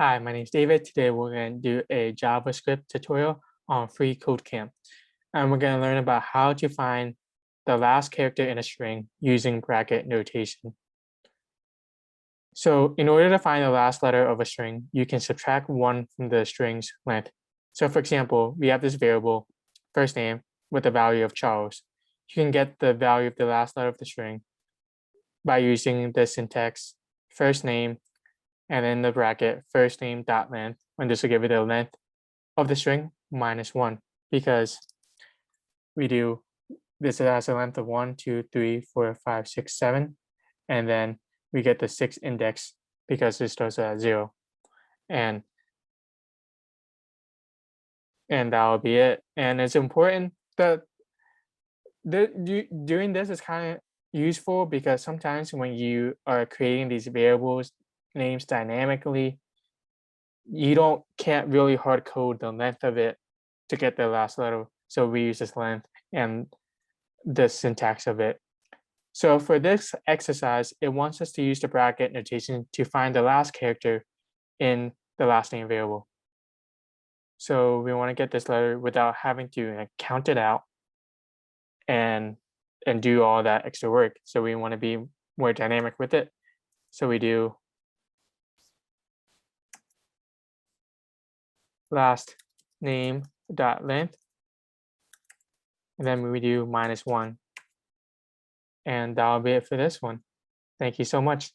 Hi, my name is David. Today we're going to do a JavaScript tutorial on freeCodeCamp. And we're going to learn about how to find the last character in a string using bracket notation. So in order to find the last letter of a string, you can subtract 1 from the string's length. So for example, we have this variable, first name, with the value of Charles. You can get the value of the last letter of the string by using the syntax first name and in the bracket first name dot length, and this will give you the length of the string minus 1, because we do this has a length of 1, 2, 3, 4, 5, 6, 7, and then we get the 6th index because it starts at 0, and that will be it. And it's important that doing this is kind of useful, because sometimes when you are creating these variables names dynamically, you can't really hard code the length of it to get the last letter. So we use this length and the syntax of it. So for this exercise, it wants us to use the bracket notation to find the last character in the last name variable. So we want to get this letter without having to count it out and do all that extra work. So we want to be more dynamic with it. So we do last name dot length, and then we do minus 1. And that'll be it for this one. Thank you so much.